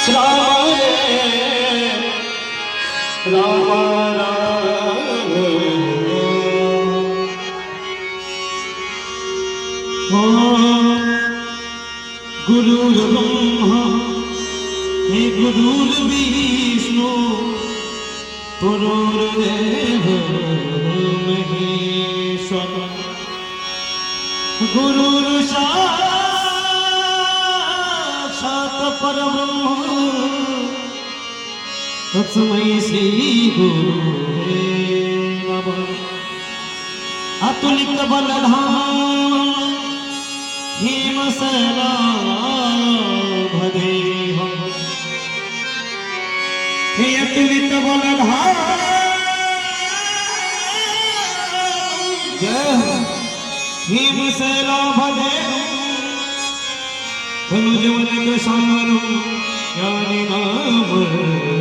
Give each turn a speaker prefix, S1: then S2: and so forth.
S1: राम राम राम गुरुर्ब्रह्मा हे गुरुर्विष्णु गुरुर्देवो महेश्वर गुरुर्साक्षात् परब्रह्म तस्मै श्री गुरुवे नमः। अतुलित बलधाम हिमशैलाभदेहं हे अतुलित बलधाम हिमशैलाभदेहं धनुजवनकृशानं ज्ञानिनाम